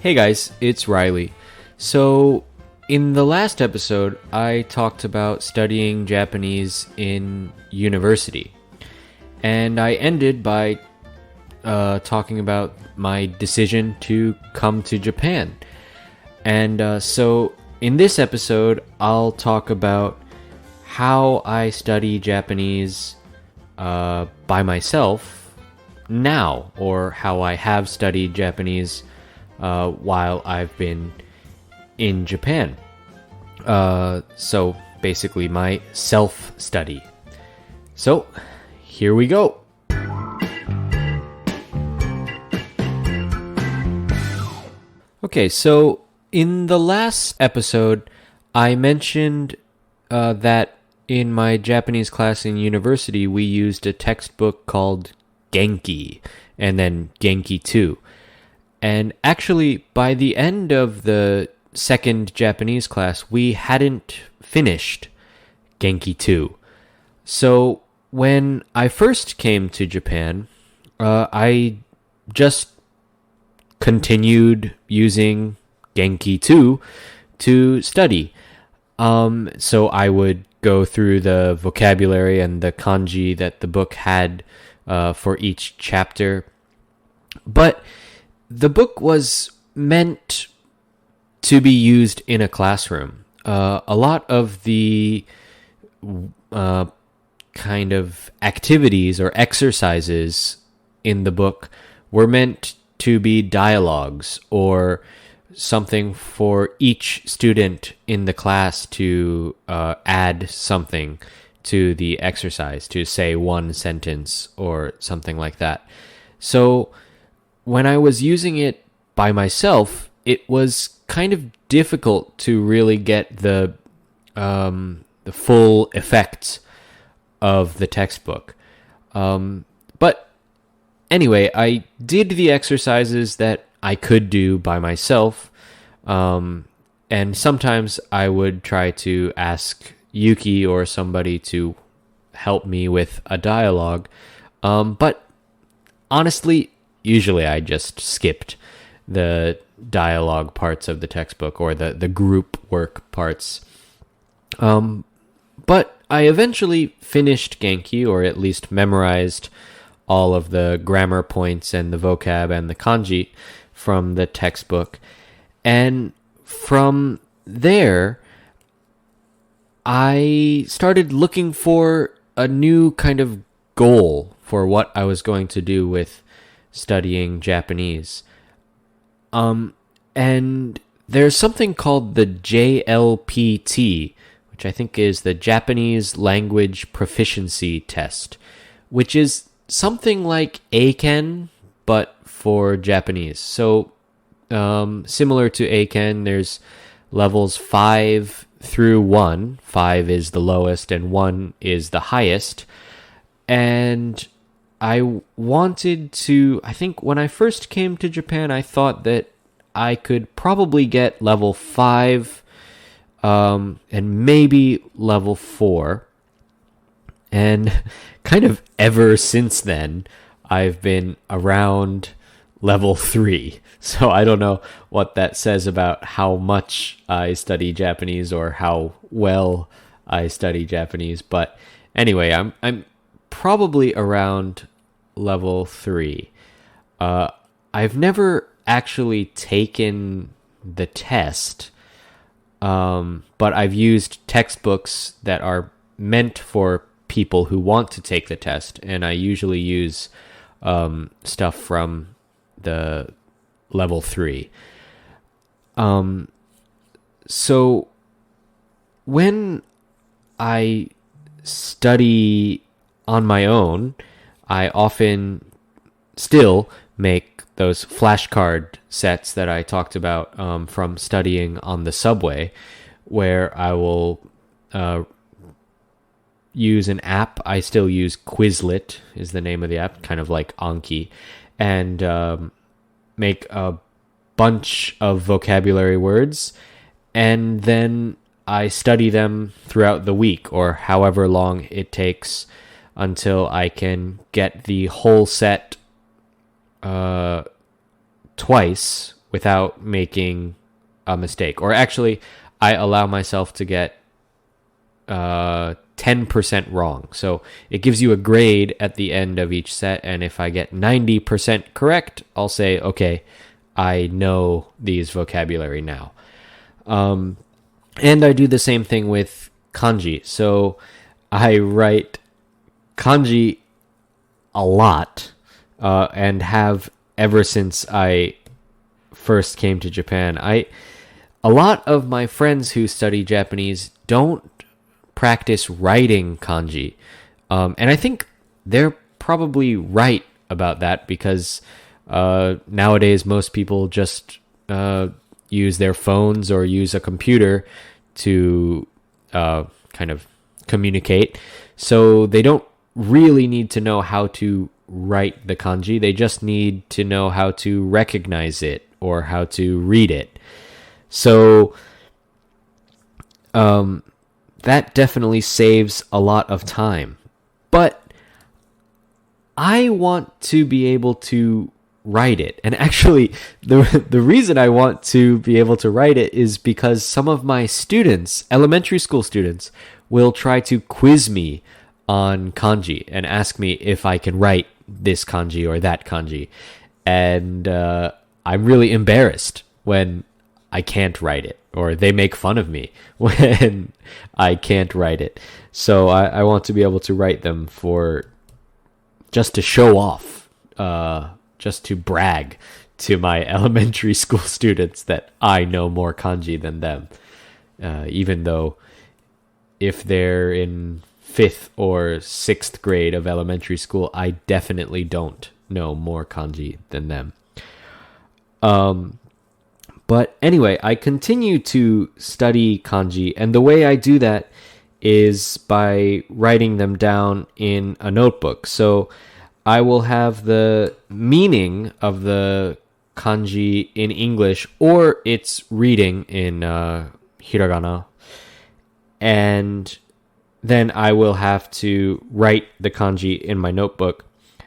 Hey guys, it's Reilly. So, in the last episode, I talked about studying Japanese in university. And I ended by talking about my decision to come to Japan. And so, in this episode, I'll talk about how I study Japanese by myself now, or how I have studied Japanese while I've been in Japan. So basically my self-study. So here we go. Okay, so in the last episode, I mentioned that in my Japanese class in university, we used a textbook called Genki, and then Genki 2. And actually, by the end of the second Japanese class, we hadn't finished Genki 2. So when I first came to Japan, I just continued using Genki 2 to study. So I would go through the vocabulary and the kanji that the book had for each chapter. But the book was meant to be used in a classroom. A lot of the kind of activities or exercises in the book were meant to be dialogues or something for each student in the class to add something to the exercise, to say one sentence or something like that. So when I was using it by myself, it was kind of difficult to really get the full effects of the textbook. But anyway, I did the exercises that I could do by myself, and sometimes I would try to ask Yuki or somebody to help me with a dialogue, but honestly, usually I just skipped the dialogue parts of the textbook or the group work parts. But I eventually finished Genki, or at least memorized all of the grammar points and the vocab and the kanji from the textbook. And from there, I started looking for a new kind of goal for what I was going to do with studying Japanese. And there's something called the JLPT, which I think is the Japanese Language Proficiency Test, which is something like Eiken, but for Japanese. So, similar to Eiken, there's levels 5 through 1. 5 is the lowest and 1 is the highest. And I wanted to, I think when I first came to Japan, I thought that I could probably get level 5 and maybe level 4. And kind of ever since then, I've been around level 3. So I don't know what that says about how much I study Japanese or how well I study Japanese. But anyway, I'm probably around level 3. I've never actually taken the test, but I've used textbooks that are meant for people who want to take the test, and I usually use stuff from the level 3. So when I study on my own, I often still make those flashcard sets that I talked about from studying on the subway, where I will use an app. I still use Quizlet is the name of the app, kind of like Anki, and make a bunch of vocabulary words, and then I study them throughout the week or however long it takes until I can get the whole set twice without making a mistake. Or actually, I allow myself to get 10% wrong. So it gives you a grade at the end of each set, and if I get 90% correct, I'll say, okay, I know these vocabulary now. And I do the same thing with kanji. So I write kanji a lot, and have ever since I first came to Japan. A lot of my friends who study Japanese don't practice writing kanji. And I think they're probably right about that because nowadays most people just use their phones or use a computer to kind of communicate. So they don't really need to know how to write the kanji. They just need to know how to recognize it or how to read it. So that definitely saves a lot of time. But I want to be able to write it. And actually, the reason I want to be able to write it is because some of my students, elementary school students, will try to quiz me on kanji and ask me if I can write this kanji or that kanji. And I'm really embarrassed when I can't write it, or they make fun of me when I can't write it. So I want to be able to write them for just to show off, just to brag to my elementary school students that I know more kanji than them, even though if they're in 5th or 6th grade of elementary school, I definitely don't know more kanji than them. But anyway, I continue to study kanji, and the way I do that is by writing them down in a notebook. So I will have the meaning of the kanji in English or its reading in hiragana, and then I will have to write the kanji in my notebook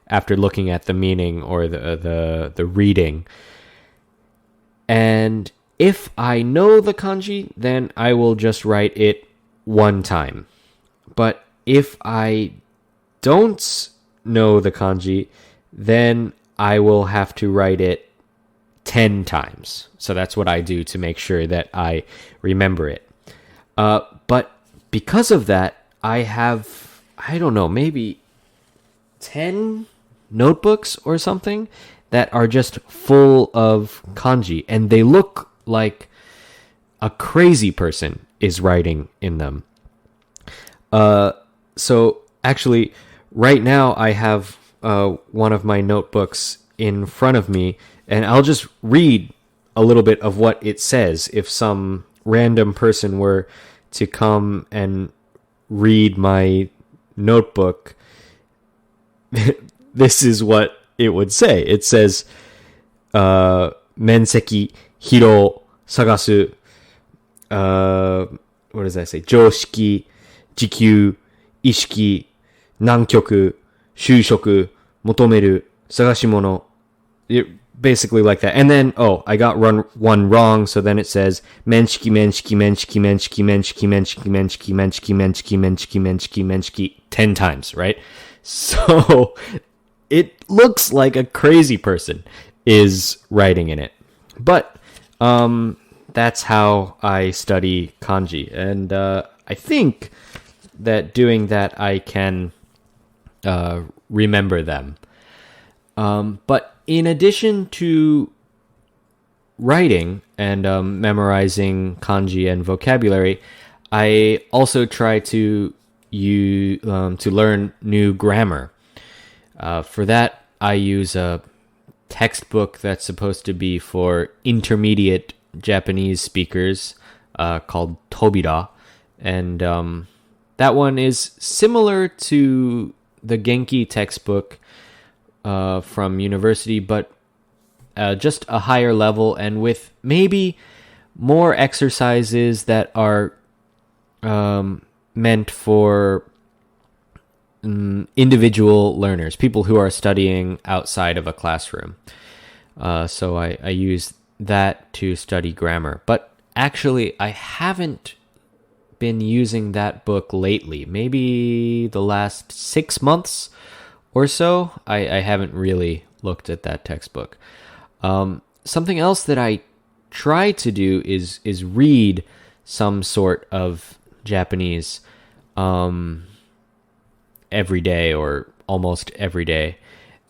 after looking at the meaning or the reading. And if I know the kanji, then I will just write it one time. But if I don't know the kanji, then I will have to write it 10 times. So that's what I do to make sure that I remember it. But because of that, I have, I don't know, maybe 10 notebooks or something that are just full of kanji, and they look like a crazy person is writing in them. So actually, right now I have one of my notebooks in front of me, and I'll just read a little bit of what it says if some random person were to come and read my notebook. This is what it would say. It says, 面積、疲労、探す、what does that say? 常識、時給、意識、南極、就職、求める、探し物. Basically like that. And then, I got one wrong, so then it says, 面識、面識、面識、面識、面識、面識、面識、面識、面識、面識、面識、面識, 10 times, right? So it looks like a crazy person is writing in it. But that's how I study kanji. And I think that doing that I can remember them. But in addition to writing and memorizing kanji and vocabulary, I also try to learn new grammar. For that, I use a textbook that's supposed to be for intermediate Japanese speakers called Tobira. And that one is similar to the Genki textbook from university, but just a higher level and with maybe more exercises that are meant for individual learners, people who are studying outside of a classroom. So I use that to study grammar. But actually, I haven't been using that book lately. Maybe the last 6 months or so, I haven't really looked at that textbook. Something else that I try to do is read some sort of Japanese every day or almost every day.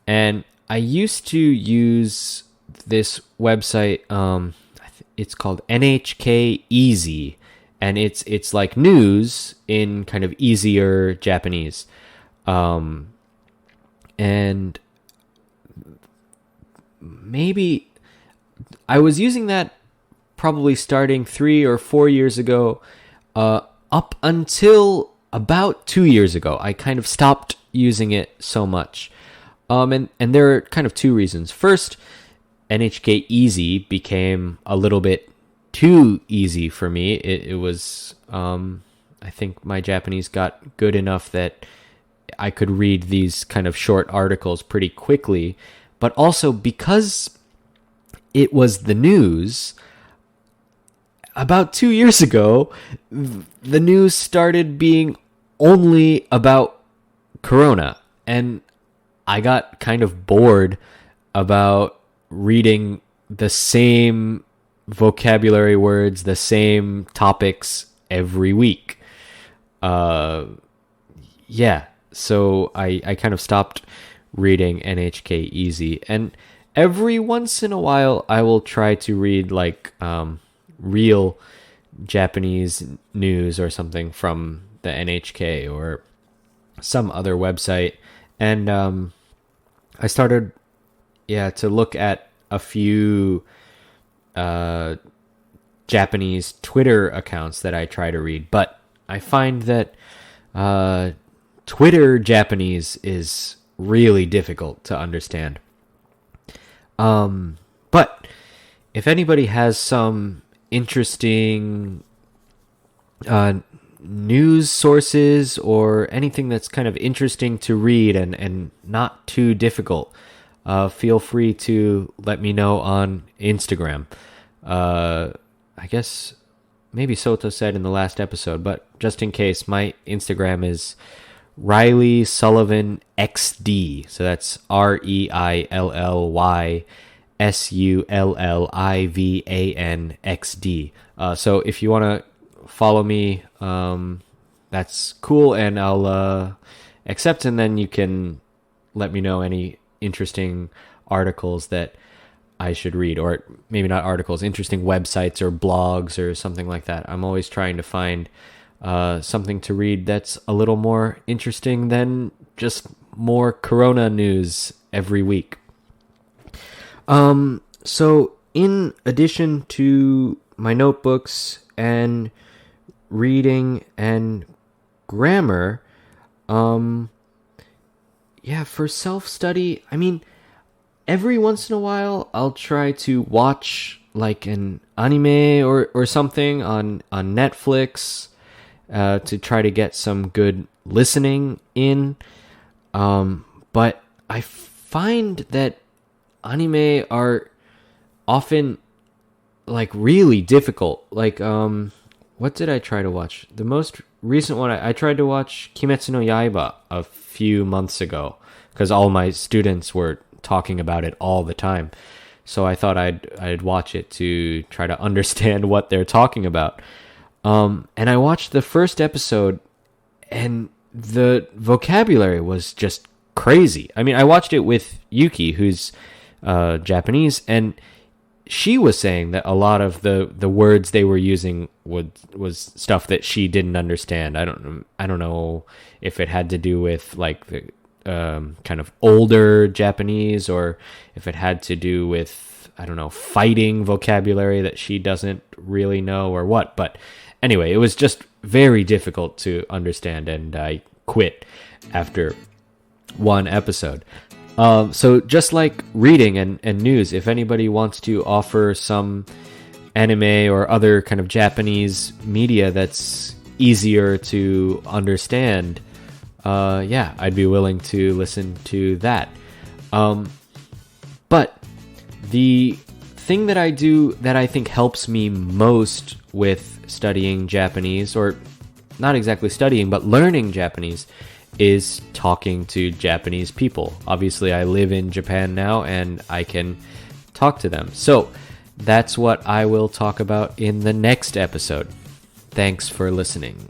And I used to use this website, it's called NHK Easy, and it's like news in kind of easier Japanese. And maybe I was using that probably starting 3 or 4 years ago, up until about 2 years ago. I kind of stopped using it so much. And there are kind of two reasons. First, NHK Easy became a little bit too easy for me. It was, I think my Japanese got good enough that I could read these kind of short articles pretty quickly. But also because it was the news, about 2 years ago, the news started being only about Corona. And I got kind of bored about reading the same vocabulary words, the same topics every week. So I kind of stopped reading NHK Easy. And every once in a while, I will try to read like real Japanese news or something from the NHK or some other website. And I started, to look at a few Japanese Twitter accounts that I try to read. But I find that Twitter Japanese is really difficult to understand. But if anybody has some interesting news sources or anything that's kind of interesting to read and not too difficult, feel free to let me know on Instagram. I guess maybe Sota said in the last episode, but just in case, my Instagram is Reilly Sullivan XD. So that's ReillySullivan XD. So if you want to follow me, that's cool, and I'll accept, and then you can let me know any interesting articles that I should read, or maybe not articles, interesting websites or blogs or something like that. I'm always trying to find something to read that's a little more interesting than just more Corona news every week. So in addition to my notebooks and reading and grammar, for self-study, I mean, every once in a while I'll try to watch like an anime or something on Netflix to try to get some good listening in. But I find that anime are often like really difficult. Like, what did I try to watch? The most recent one, I tried to watch Kimetsu no Yaiba a few months ago because all my students were talking about it all the time. So I thought I'd watch it to try to understand what they're talking about. And I watched the first episode, and the vocabulary was just crazy. I mean, I watched it with Yuki, who's Japanese, and she was saying that a lot of the words they were using was stuff that she didn't understand. I don't know if it had to do with like the kind of older Japanese, or if it had to do with, I don't know, fighting vocabulary that she doesn't really know or what. But anyway, it was just very difficult to understand, and I quit after one episode. So just like reading and news, if anybody wants to offer some anime or other kind of Japanese media that's easier to understand, I'd be willing to listen to that. But the thing that I do that I think helps me most with studying Japanese, or not exactly studying, but learning Japanese, is talking to Japanese people. Obviously, I live in Japan now and I can talk to them. So that's what I will talk about in the next episode. Thanks for listening.